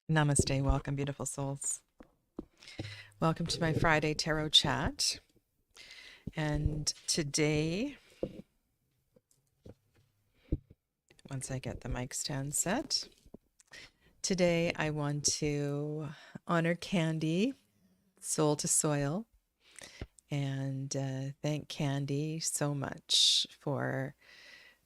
Namaste. Welcome, beautiful souls. Welcome to my Friday Tarot Chat. And today, once I get the mic stand set, today I want to honor Candy, Soul to Soil, and thank Candy so much for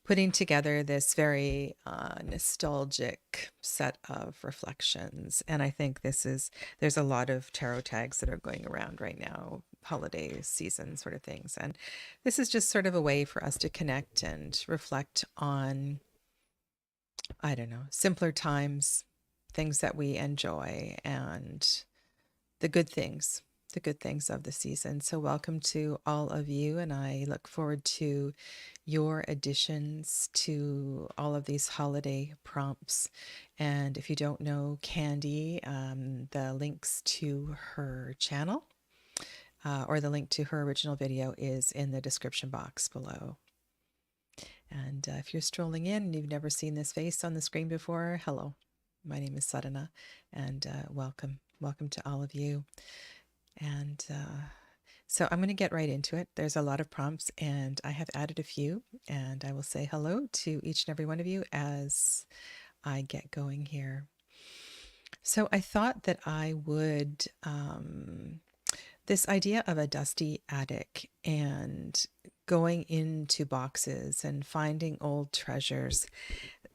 putting together this very nostalgic set of reflections. And I think there's a lot of tarot tags that are going around right now, holiday season sort of things. And this is just sort of a way for us to connect and reflect on, I don't know, simpler times, things that we enjoy, and the good things. The good things of the season. So, welcome to all of you, and I look forward to your additions to all of these holiday prompts. And if you don't know Candy, the links to her channel or the link to her original video is in the description box below. And if you're strolling in and you've never seen this face on the screen before, hello, my name is Sadhana, and welcome. Welcome to all of you. And so I'm going to get right into it. There's a lot of prompts, and I have added a few, and I will say hello to each and every one of you as I get going here. So I thought that I would, this idea of a dusty attic and going into boxes and finding old treasures.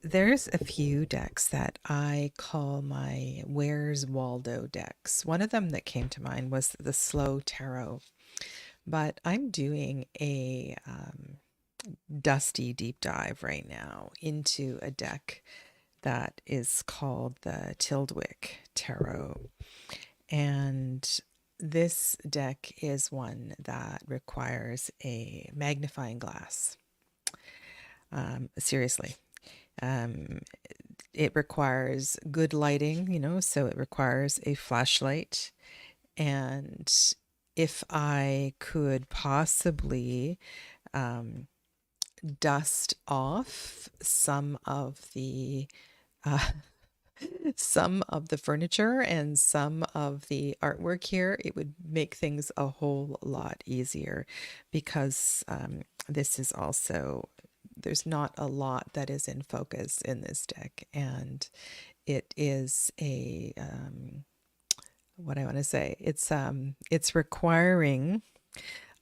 There's a few decks that I call my Where's Waldo decks. One of them that came to mind was the Slow Tarot, but I'm doing a dusty deep dive right now into a deck that is called the Tildwick Tarot. And this deck is one that requires a magnifying glass. Seriously. It requires good lighting, so it requires a flashlight. And if I could possibly dust off some of the furniture and some of the artwork here, it would make things a whole lot easier, because this is also, there's not a lot that is in focus in this deck, and it is a what I want to say, it's requiring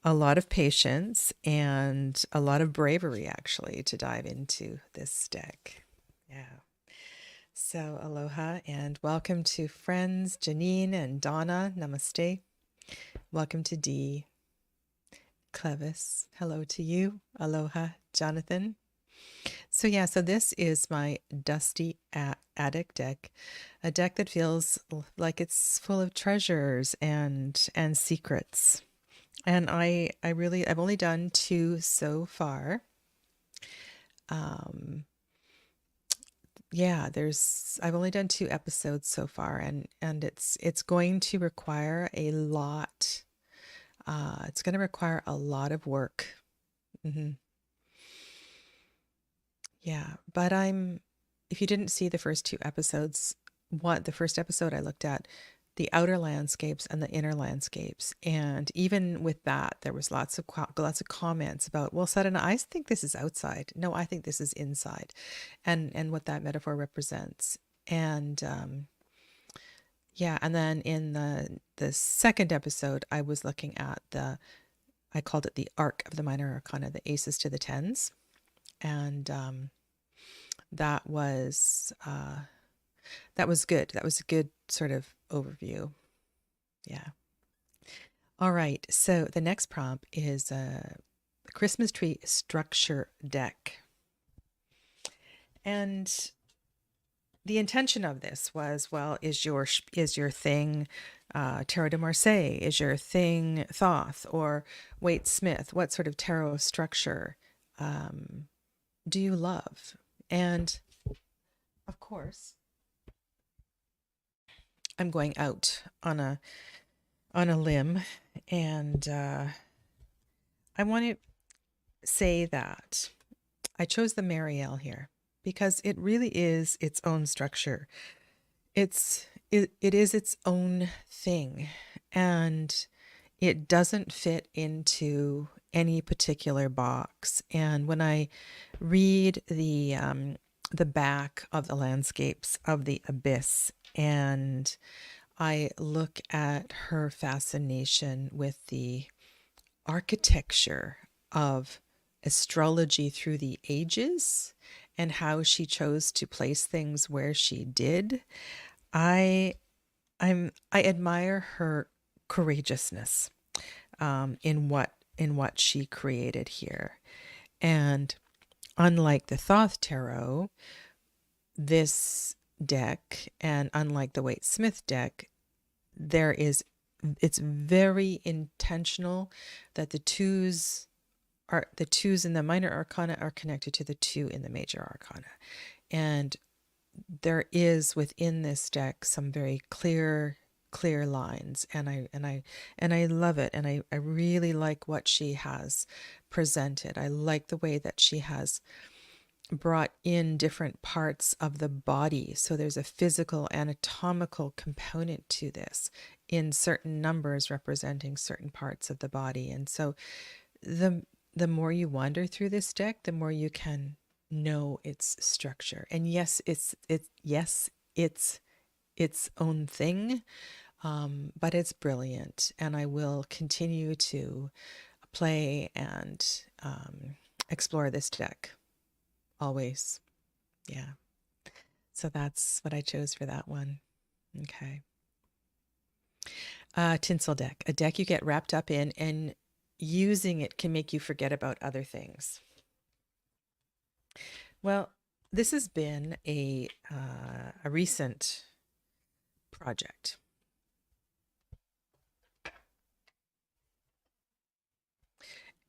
a lot of patience and a lot of bravery, actually, to dive into this deck. Yeah. So aloha and welcome to friends Janine and Donna. Namaste. Welcome to Dee. Clevis, hello to you. Aloha, Jonathan. So yeah, so this is my dusty attic deck, a deck that feels like it's full of treasures and secrets. And I've only done 2 so far. Yeah, I've only done 2 episodes so far, and it's going to require a lot. It's going to require a lot of work. Yeah, but if you didn't see the first 2 episodes, the first episode I looked at the outer landscapes and the inner landscapes, and even with that, there was lots of comments about, well, Sadhana, I think this is outside. No, I think this is inside, and what that metaphor represents. And yeah, and then in the second episode, I was looking at I called it the arc of the minor arcana, the aces to the tens, and that was good. That was a good sort of overview. Yeah. All right. So the next prompt is a Christmas tree structure deck. And the intention of this was, well, is your thing Tarot de Marseille? Is your thing Thoth or Waite Smith? What sort of tarot structure do you love? And of course, I'm going out on a limb, and I want to say that I chose the Marielle here because it really is its own structure. It's it is its own thing, and it doesn't fit into any particular box. And when I read the back of the Landscapes of the Abyss, and I look at her fascination with the architecture of astrology through the ages and how she chose to place things where she did, I I admire her courageousness in what she created here. And unlike the Thoth Tarot, this deck, and unlike the Waite Smith deck, it's very intentional that the twos in the minor arcana are connected to the two in the major arcana. And there is within this deck some very clear lines, and I love it, and I really like what she has presented. I like the way that she has brought in different parts of the body. So there's a physical anatomical component to this in certain numbers representing certain parts of the body. And so the more you wander through this deck, the more you can know its structure. And yes, it's its own thing, but it's brilliant, and I will continue to play and explore this deck always. Yeah. So that's what I chose for that one. Okay. Tinsel deck, a deck you get wrapped up in, and using it can make you forget about other things. Well, this has been a recent project.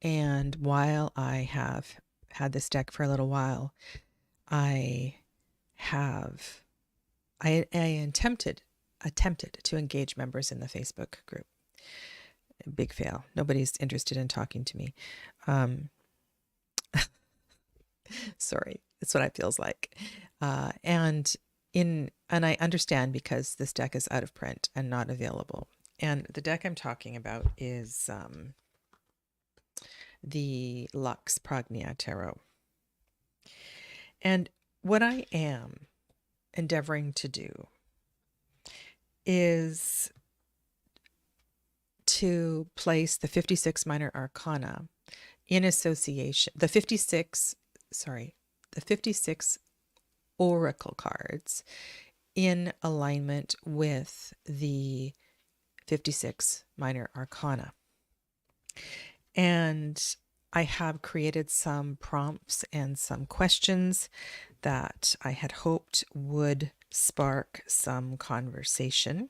And while I have had this deck for a little while, I attempted to engage members in the Facebook group. Big fail. Nobody's interested in talking to me. Sorry, it's what it feels like. And I understand, because this deck is out of print and not available. And the deck I'm talking about is the Lux Prognia Tarot. And what I am endeavoring to do is to place the 56 minor arcana in association, the 56 oracle cards in alignment with the 56 minor arcana. And I have created some prompts and some questions that I had hoped would spark some conversation.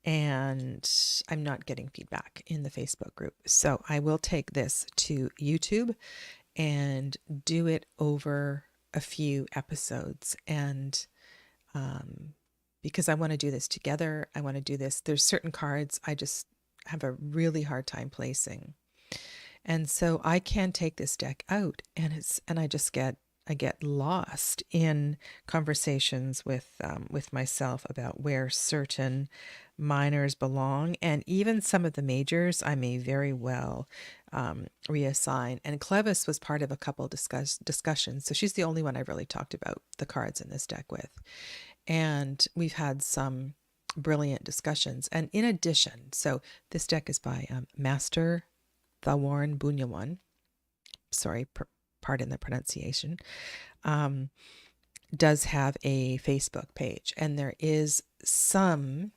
And I'm not getting feedback in the Facebook group. So I will take this to YouTube and do it over a few episodes. And because I want to do this together, I want to do this. There's certain cards I just have a really hard time placing. And so I can take this deck out, and I get lost in conversations with myself about where certain minors belong, and even some of the majors I may very well reassign. And Clevis was part of a couple discussions, so she's the only one I've really talked about the cards in this deck with, and we've had some brilliant discussions. And in addition, so this deck is by Master Thawarn Bunyawan. Sorry, pardon the pronunciation. Does have a Facebook page, and there is some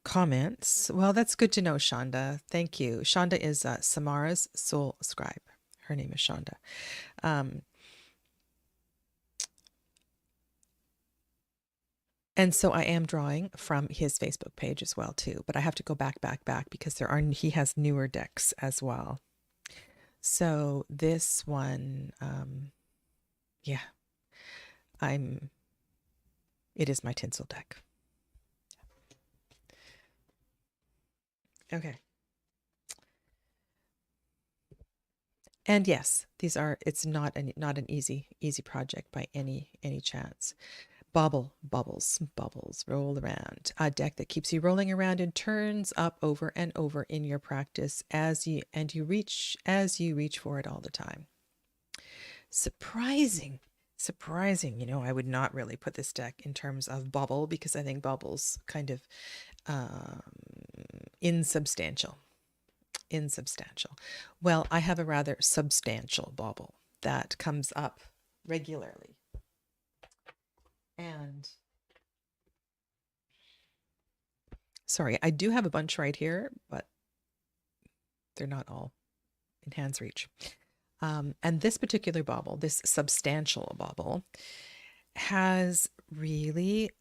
comments. Well, that's good to know, Shonda. Thank you. Shonda is Samara's soul scribe. Her name is Shonda. And so I am drawing from his Facebook page as well too, but I have to go back because he has newer decks as well. So this one, yeah, it is my tinsel deck. Okay. And yes, it's not an easy project by any chance. Bubbles roll around. A deck that keeps you rolling around and turns up over and over in your practice as you reach for it all the time. Surprising. I would not really put this deck in terms of bubble because I think bubble's kind of um, insubstantial. Well, I have a rather substantial bauble that comes up regularly. And sorry, I do have a bunch right here, but they're not all in hand's reach. And this particular bauble, this substantial bauble, has really,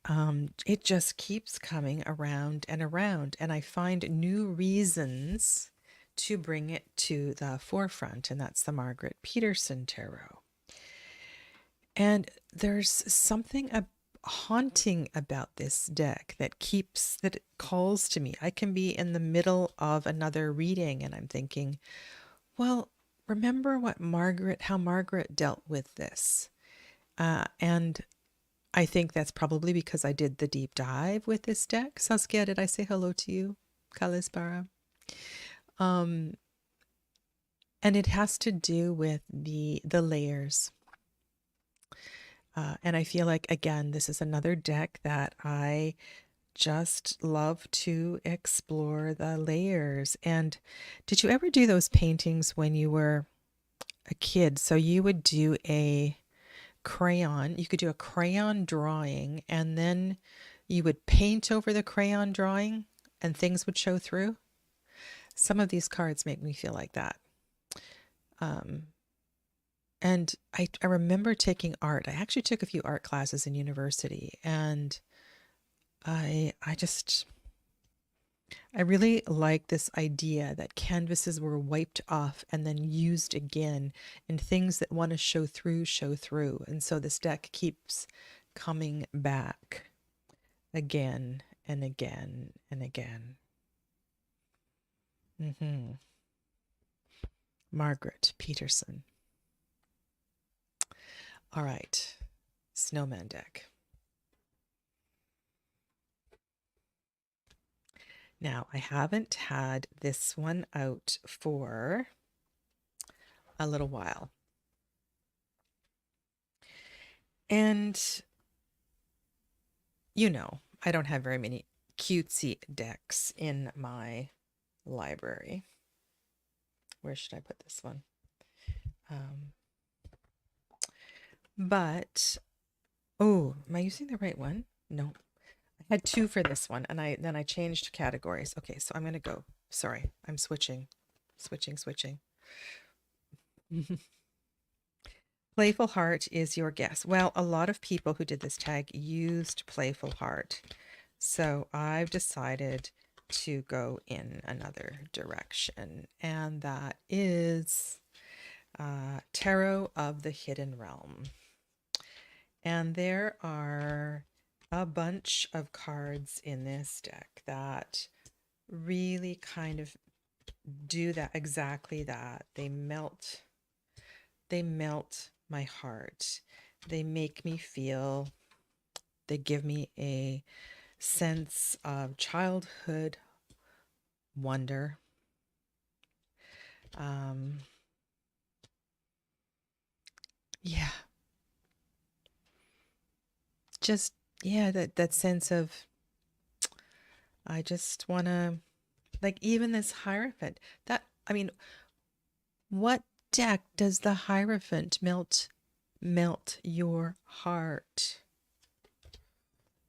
it just keeps coming around and around. And I find new reasons to bring it to the forefront, and that's the Margaret Peterson Tarot. And there's something haunting about this deck that it calls to me. I can be in the middle of another reading and I'm thinking, well, remember how Margaret dealt with this. And I think that's probably because I did the deep dive with this deck. Saskia, did I say hello to you? Kalispara. And it has to do with the layers. And I feel like, again, this is another deck that I just love to explore the layers. And did you ever do those paintings when you were a kid? So you would do you could do a crayon drawing, and then you would paint over the crayon drawing and things would show through. Some of these cards make me feel like that. And I remember taking art. I actually took a few art classes in university, and I really like this idea that canvases were wiped off and then used again, and things that want to show through. And so this deck keeps coming back again and again and again. Margaret Peterson. All right, Snowman deck. Now, I haven't had this one out for a little while. And, I don't have very many cutesy decks in my library. Where should I put this one? But, oh, am I using the right one? No. I had two for this one, and then I changed categories. Okay, so I'm going to go. Sorry, I'm switching. Playful Heart is your guess. Well, a lot of people who did this tag used Playful Heart. So I've decided to go in another direction, and that is Tarot of the Hidden Realm. And there are a bunch of cards in this deck that really kind of do that, exactly that. They melt my heart. They make me feel, they give me a sense of childhood wonder. Yeah. Just, yeah, that sense of, I just want to, like, even this Hierophant, what deck does the Hierophant melt your heart?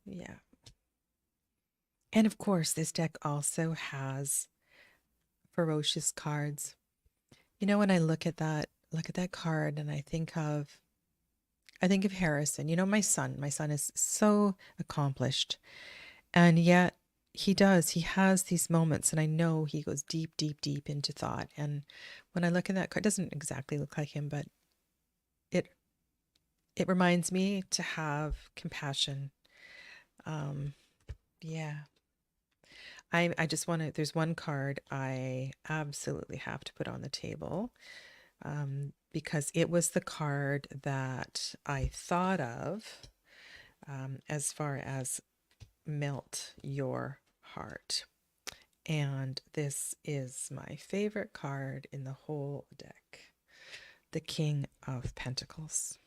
Yeah. And of course, this deck also has ferocious cards. When I look at that card, and I think of Harrison. My son is so accomplished, and yet he has these moments, and I know he goes deep into thought. And when I look at that card, it doesn't exactly look like him, but it reminds me to have compassion. Yeah. I just want to, there's one card I absolutely have to put on the table. because it was the card that I thought of as far as melt your heart. And this is my favorite card in the whole deck, the King of Pentacles.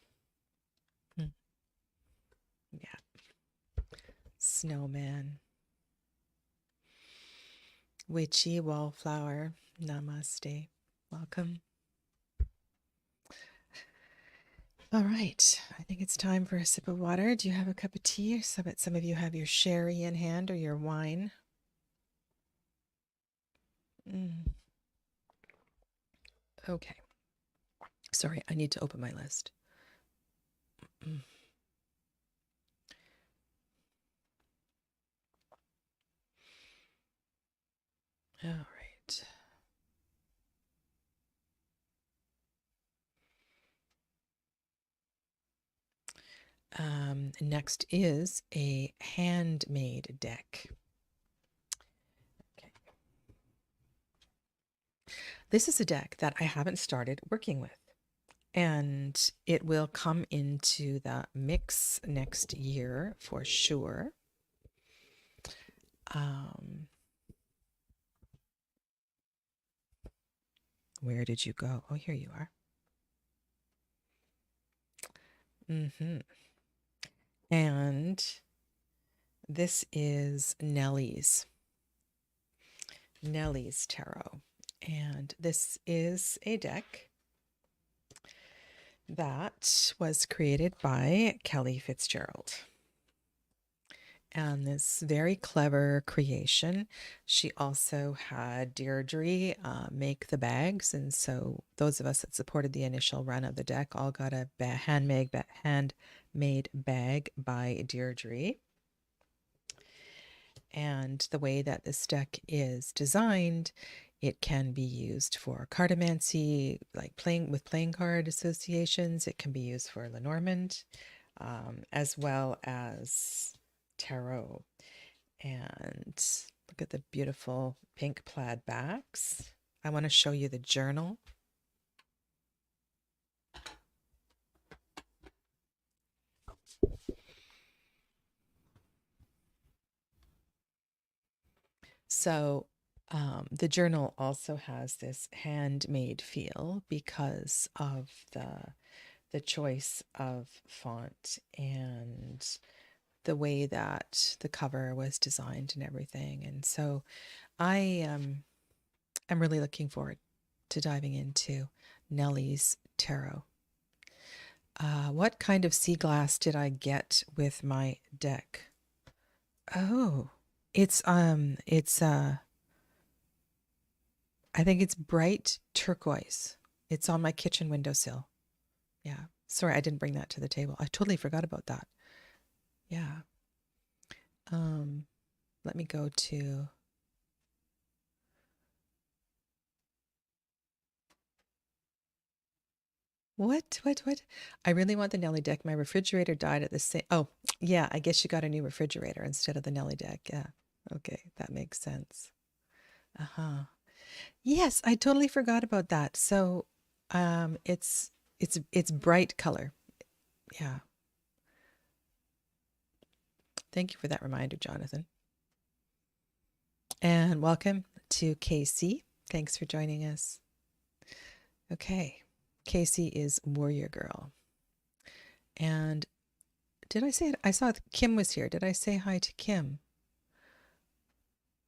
Yeah. Snowman. Witchy Wallflower. Namaste. Welcome. All right. I think it's time for a sip of water. Do you have a cup of tea? Some of you have your sherry in hand or your wine. Okay. Sorry, I need to open my list. All right. Next is a handmade deck. Okay. This is a deck that I haven't started working with, and it will come into the mix next year for sure. Where did you go? Oh, here you are. And this is Nellie's Tarot. And this is a deck that was created by Kelly Fitzgerald. And this very clever creation. She also had Deirdre make the bags. And so those of us that supported the initial run of the deck all got a handmade bag by Deirdre. And the way that this deck is designed, it can be used for cartomancy, like playing card associations. It can be used for Lenormand, as well as tarot. And look at the beautiful pink plaid backs. I want to show you the journal. So the journal also has this handmade feel because of the choice of font and the way that the cover was designed and everything. And so I am really looking forward to diving into Nellie's tarot. What kind of sea glass did I get with my deck? Oh, it's I think it's bright turquoise. It's on my kitchen windowsill. Yeah. Sorry, I didn't bring that to the table. I totally forgot about that. Yeah. Let me go to What? I really want the Nelly deck. My refrigerator died at the same. Oh, yeah. I guess you got a new refrigerator instead of the Nelly deck. Yeah. Okay. That makes sense. Uh-huh. Yes, I totally forgot about that. So, it's bright color. Yeah. Thank you for that reminder, Jonathan. And welcome to Casey. Thanks for joining us. Okay. Casey is Warrior Girl. And did I say it? I saw Kim was here. Did I say hi to Kim?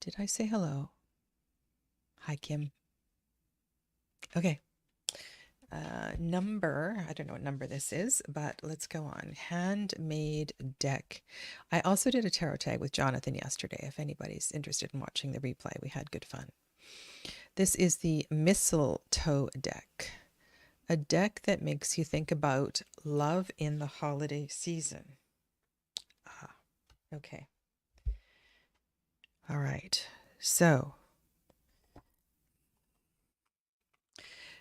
Did I say hello? Hi, Kim. Okay. Number, I don't know what number this is, but let's go on. Handmade deck. I also did a tarot tag with Jonathan yesterday. If anybody's interested in watching the replay, we had good fun. This is the Mistletoe deck, a deck that makes you think about love in the holiday season. Okay. All right. So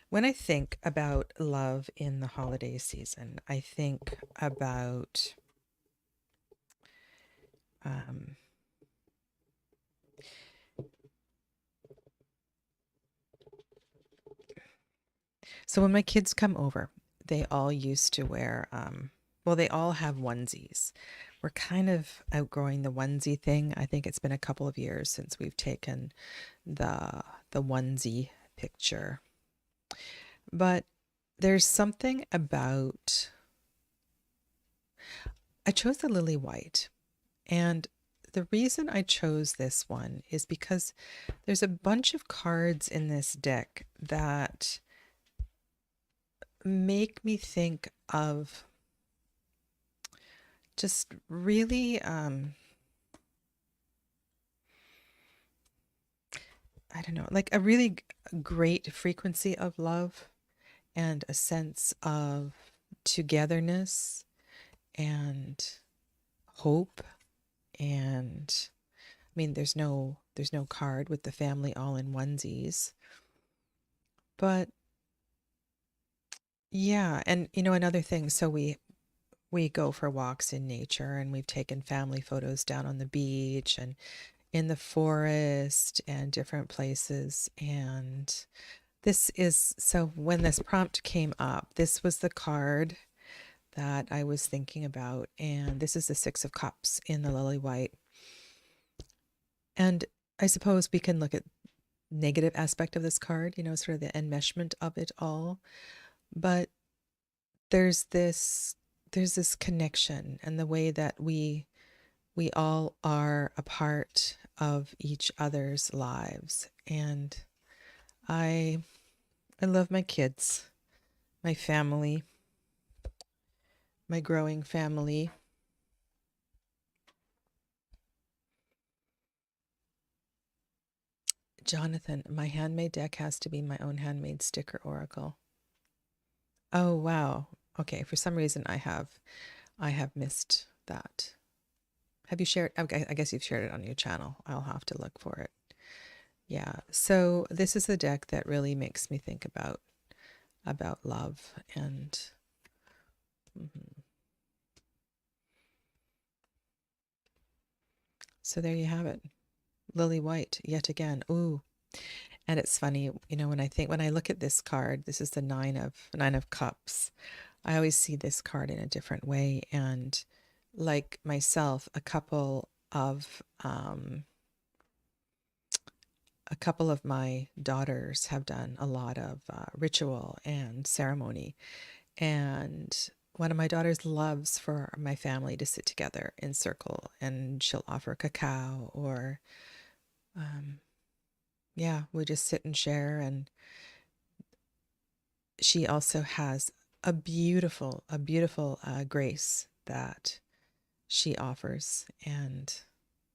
when I think about love in the holiday season, I think about So when my kids come over, they all used to wear, well, they all have onesies. We're kind of outgrowing the onesie thing. I think it's been a couple of years since we've taken the onesie picture. But there's something about, I chose the lily white, and the reason I chose this one is because there's a bunch of cards in this deck that make me think of just really, I don't know, like a really great frequency of love and a sense of togetherness and hope. And I mean, there's no card with the family all in onesies, but yeah. And another thing, so we go for walks in nature, and we've taken family photos down on the beach and in the forest and different places. And this is, so when this prompt came up, this was the card that I was thinking about. And this is the Six of Cups in the lily white. And I suppose we can look at negative aspect of this card, sort of the enmeshment of it all. But there's this connection, and the way that we all are a part of each other's lives. And I love my kids, my family, my growing family. Jonathan, my handmade deck has to be my own handmade sticker oracle. Oh, wow. Okay, for some reason I have missed that. Have you shared? Okay, I guess you've shared it on your channel. I'll have to look for it. Yeah. So this is a deck that really makes me think about love and so there you have it. Lily White yet again. Ooh. And it's funny, when I look at this card, this is the nine of cups. I always see this card in a different way. And like myself, a couple of my daughters have done a lot of ritual and ceremony. And one of my daughters loves for my family to sit together in circle, and she'll offer cacao, or yeah, we just sit and share. And she also has a beautiful grace that she offers. And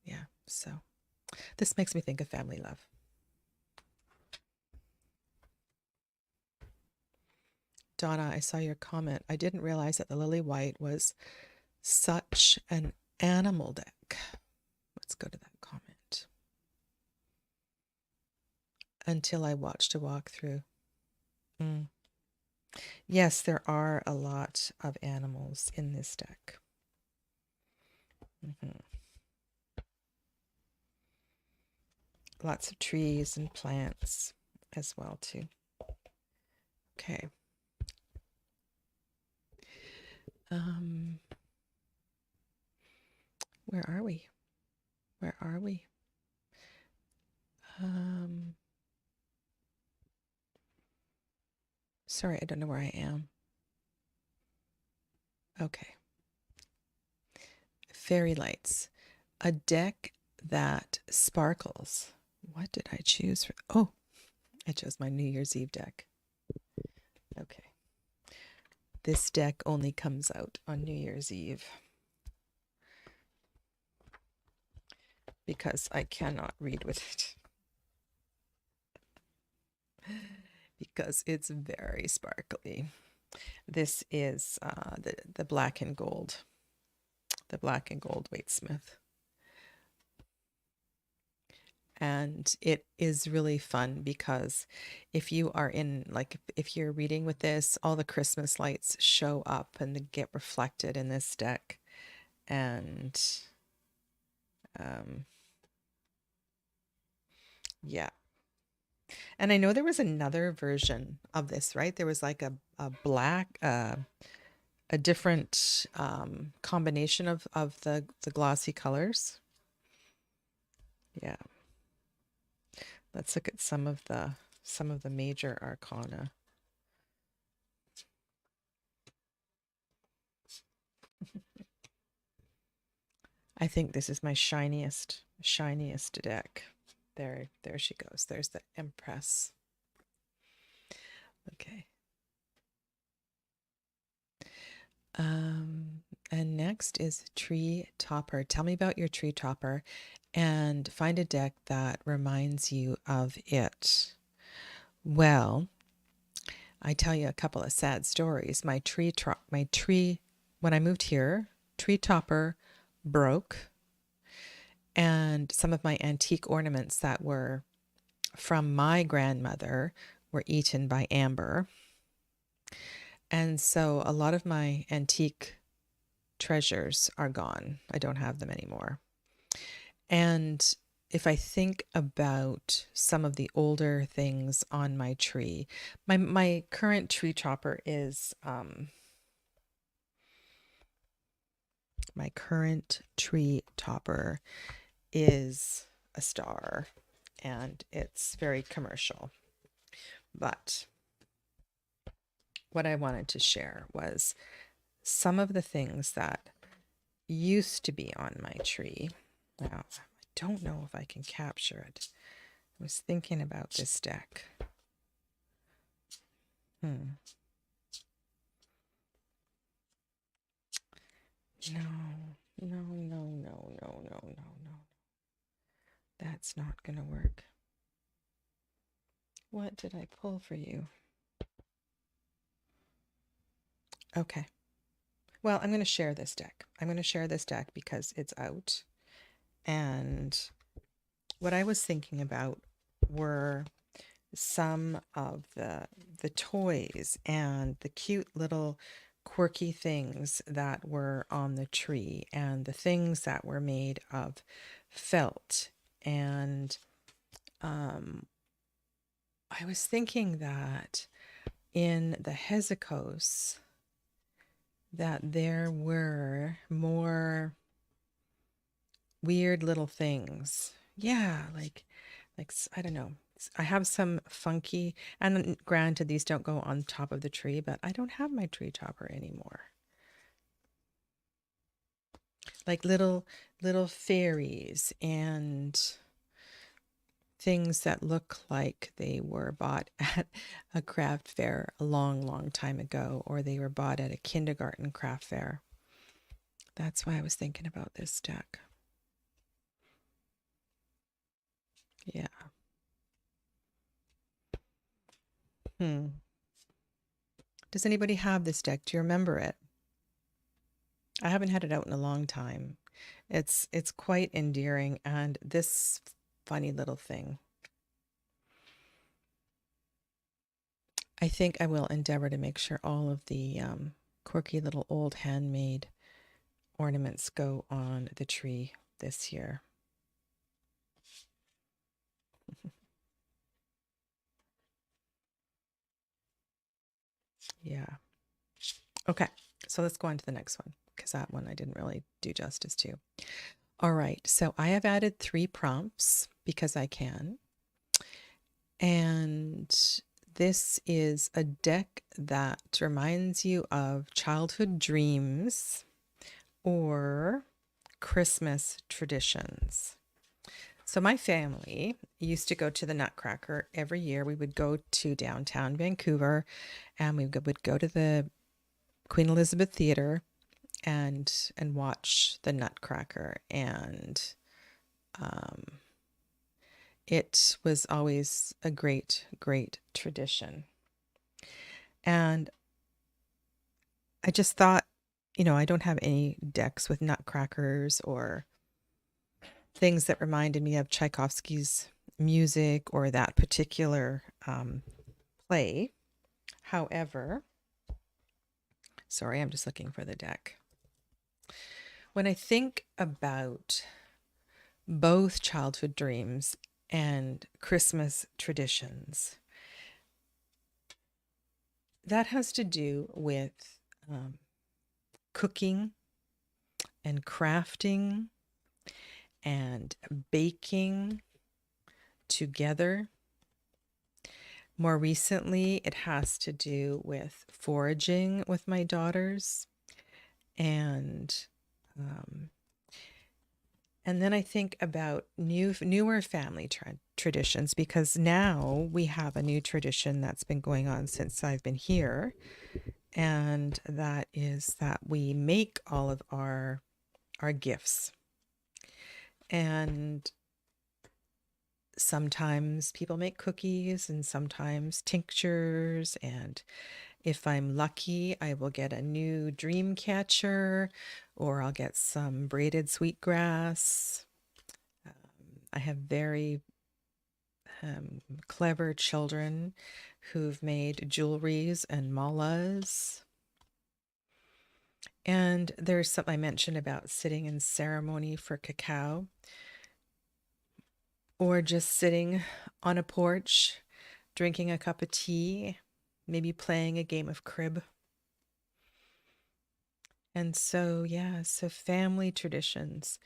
yeah, so this makes me think of family love. Donna, I saw your comment. I didn't realize that the lily white was such an animal deck. Let's go to that comment. Until I watched a walkthrough. Yes, there are a lot of animals in this deck. Lots of trees and plants as well too. Okay. Where are we? Where are we? Sorry, I don't know where I am. Okay. Fairy lights. A deck that sparkles. What did I choose for? Oh, I chose my New Year's Eve deck. Okay. This deck only comes out on New Year's Eve because I cannot read with it. Because it's very sparkly. This is the black and gold. The black and gold Waitsmith. And it is really fun because if you are in, like, if you're reading with this, all the Christmas lights show up and they get reflected in this deck. And yeah, And I know there was another version of this, right? There was like a black, a different combination of the glossy colors. Yeah. Let's look at some of the major arcana. I think this is my shiniest deck. There she goes. There's the Empress. Okay. And next is Tree Topper. Tell me about your Tree Topper and find a deck that reminds you of it. Well, I tell you a couple of sad stories. My tree, when I moved here, Tree Topper broke, and some of my antique ornaments that were from my grandmother were eaten by amber. And so a lot of my antique treasures are gone. I don't have them anymore. And if I think about some of the older things on my tree, my current tree topper is a star, and it's very commercial. But what I wanted to share was some of the things that used to be on my tree. Now, I don't know if I can capture it. I was thinking about this deck. No, no, no, no, no, no, no, no. That's not going to work. What did I pull for you? Okay. Well, I'm going to share this deck. I'm going to share this deck because it's out. And what I was thinking about were some of the toys and the cute little quirky things that were on the tree and the things that were made of felt. And I was thinking that in the Hesychos that there were more weird little things. Yeah, like I don't know. I have some funky, and granted, these don't go on top of the tree, but I don't have my tree topper anymore. Like little fairies and things that look like they were bought at a craft fair a long time ago, or they were bought at a kindergarten craft fair. That's why I was thinking about this deck. Yeah. Does anybody have this deck? Do you remember it? I haven't had it out in a long time. It's quite endearing, and this funny little thing. I think I will endeavor to make sure all of the quirky little old handmade ornaments go on the tree this year. Yeah. Okay, so let's go on to the next one because that one I didn't really do justice to. All right, so I have added 3 prompts because I can. And this is a deck that reminds you of childhood dreams or Christmas traditions. So my family used to go to the Nutcracker every year. We would go to downtown Vancouver, and we would go to the Queen Elizabeth Theatre and watch the Nutcracker. And it was always a great tradition. And I just thought, I don't have any decks with nutcrackers or things that reminded me of Tchaikovsky's music or that particular play. However, sorry, I'm just looking for the deck. When I think about both childhood dreams and Christmas traditions. That has to do with cooking and crafting and baking together. More recently, it has to do with foraging with my daughters, and um, and then I think about newer family traditions, because now we have a new tradition that's been going on since I've been here, and that is that we make all of our gifts. And sometimes people make cookies and sometimes tinctures, and if I'm lucky, I will get a new dream catcher, or I'll get some braided sweetgrass. I have very clever children who've made jewelries and malas. And there's something I mentioned about sitting in ceremony for cacao, or just sitting on a porch, drinking a cup of tea, maybe playing a game of crib. And so, yeah, so family traditions,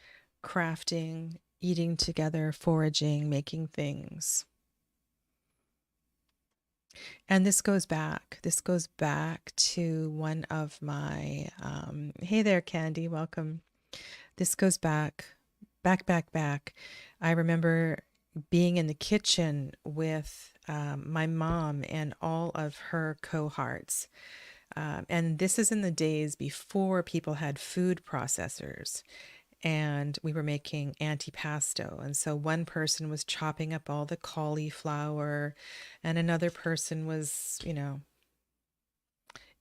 crafting, eating together, foraging, making things. And this goes back to one of my, hey there, Candy, welcome. This goes back. I remember being in the kitchen with my mom and all of her cohorts. And this is in the days before people had food processors. And we were making antipasto. And so one person was chopping up all the cauliflower, and another person was,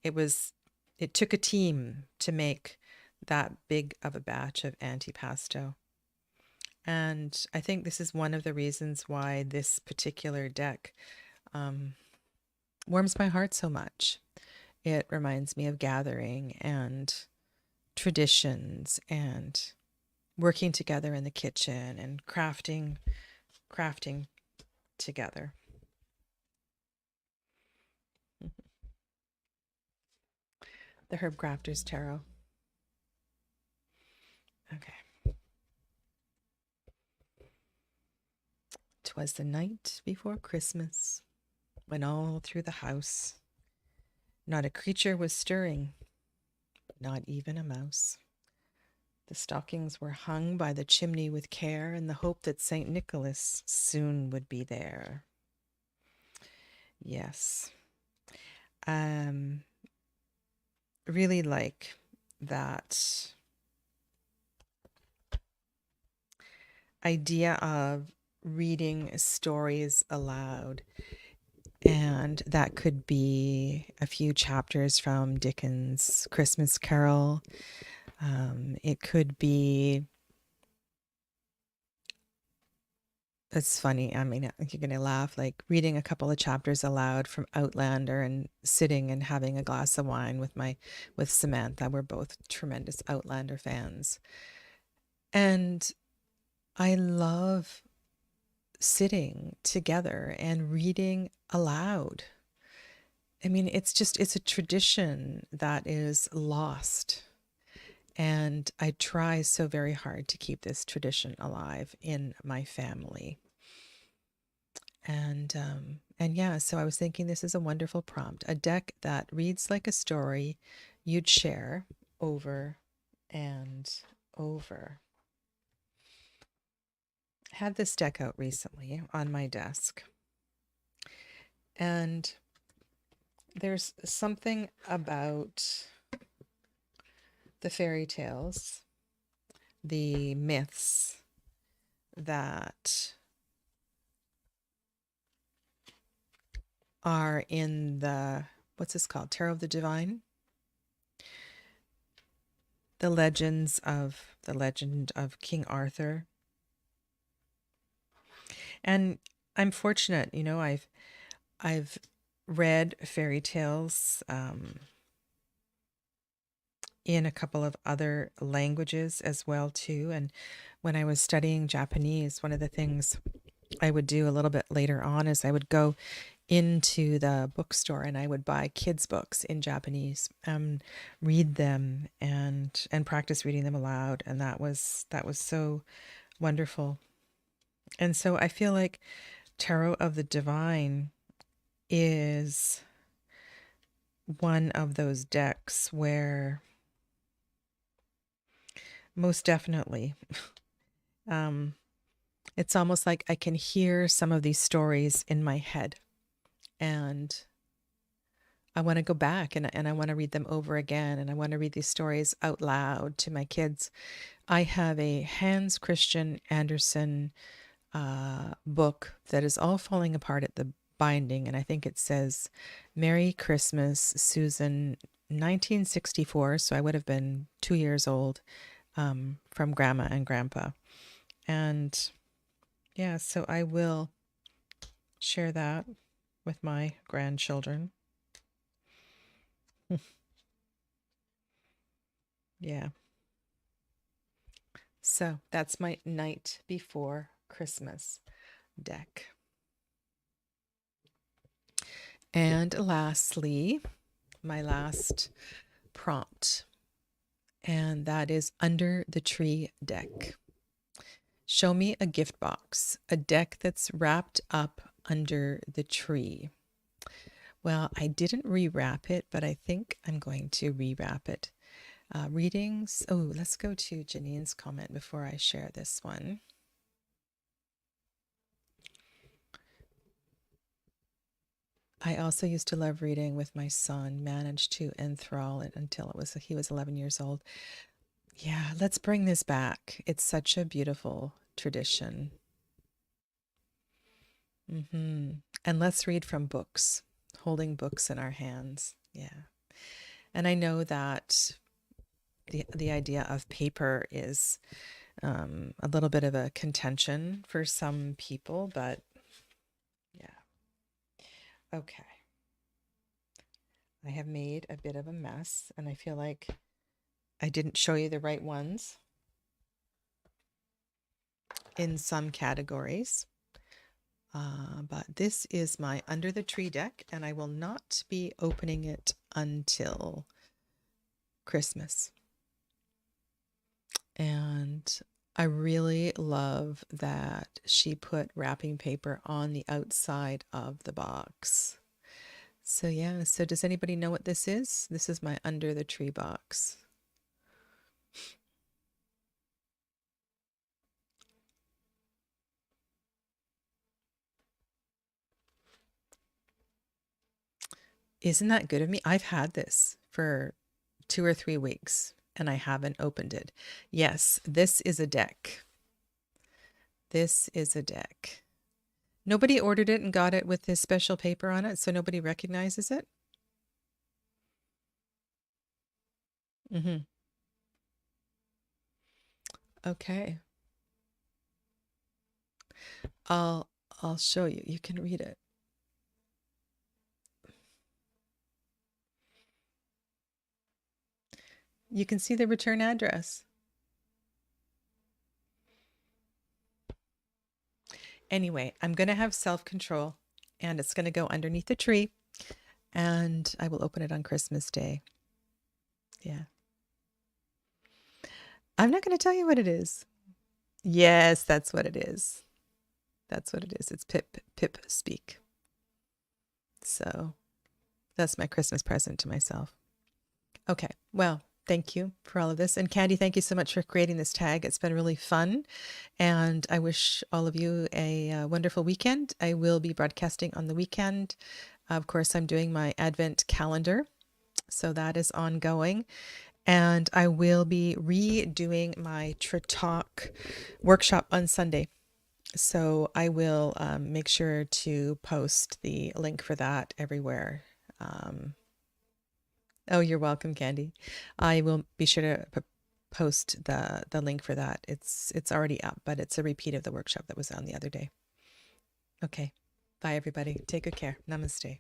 it took a team to make that big of a batch of antipasto. And I think this is one of the reasons why this particular deck warms my heart so much. It reminds me of gathering and traditions and working together in the kitchen and crafting together. The Herb Crafter's Tarot. Okay. 'Twas the night before Christmas, when all through the house not a creature was stirring, not even a mouse. The stockings were hung by the chimney with care, in the hope that St. Nicholas soon would be there. Yes. Really like that idea of reading stories aloud. And that could be a few chapters from Dickens' Christmas Carol. It could be, it's funny, I mean, you're going to laugh, like reading a couple of chapters aloud from Outlander and sitting and having a glass of wine with Samantha. We're both tremendous Outlander fans. And I love sitting together and reading aloud. I mean, it's a tradition that is lost. And I try so very hard to keep this tradition alive in my family. And yeah, so I was thinking this is a wonderful prompt, a deck that reads like a story you'd share over and over. I had this deck out recently on my desk, and there's something about the fairy tales, the myths that are in the, what's this called? Tarot of the Divine? The legend of King Arthur. And I'm fortunate, I've read fairy tales in a couple of other languages as well too. And when I was studying Japanese, one of the things I would do a little bit later on is I would go into the bookstore and I would buy kids' books in Japanese, read them and practice reading them aloud, and that was so wonderful. And so I feel like Tarot of the Divine is one of those decks where most definitely it's almost like I can hear some of these stories in my head, and I want to go back and I want to read them over again, and I want to read these stories out loud to my kids. I have a Hans Christian Andersen book that is all falling apart at the binding, and I think it says Merry Christmas, Susan, 1964. So I would have been 2 years old, from Grandma and Grandpa. And yeah, so I will share that with my grandchildren. Yeah. So that's my night before Christmas deck. And lastly, my last prompt, and that is Under the Tree deck. Show me a gift box, a deck that's wrapped up under the tree. Well, I didn't rewrap it, but I think I'm going to rewrap it. Readings. Oh, let's go to Janine's comment before I share this one. I also used to love reading with my son, managed to enthrall it until he was 11 years old. Yeah, let's bring this back. It's such a beautiful tradition. And let's read from books, holding books in our hands. Yeah. And I know that the idea of paper is a little bit of a contention for some people, but yeah. Okay. I have made a bit of a mess, and I feel like I didn't show you the right ones in some categories. But this is my Under the Tree deck, and I will not be opening it until Christmas. And I really love that she put wrapping paper on the outside of the box. So yeah, so does anybody know what this is? This is my Under the Tree box. Isn't that good of me? I've had this for 2 or 3 weeks and I haven't opened it. Yes, this is a deck. This is a deck. Nobody ordered it and got it with this special paper on it, so nobody recognizes it. Okay. I'll show you. You can read it. You can see the return address. Anyway, I'm going to have self-control, and it's going to go underneath the tree, and I will open it on Christmas Day. Yeah. I'm not going to tell you what it is. Yes, that's what it is. That's what it is. It's Pip speak. So that's my Christmas present to myself. Okay, well, thank you for all of this. And Candy, thank you so much for creating this tag. It's been really fun. And I wish all of you a wonderful weekend. I will be broadcasting on the weekend. Of course, I'm doing my Advent calendar, so that is ongoing. And I will be redoing my Tritalk workshop on Sunday. So I will make sure to post the link for that everywhere. Oh, you're welcome, Candy. I will be sure to post the link for that. It's already up, but it's a repeat of the workshop that was on the other day. Okay. Bye, everybody. Take good care. Namaste.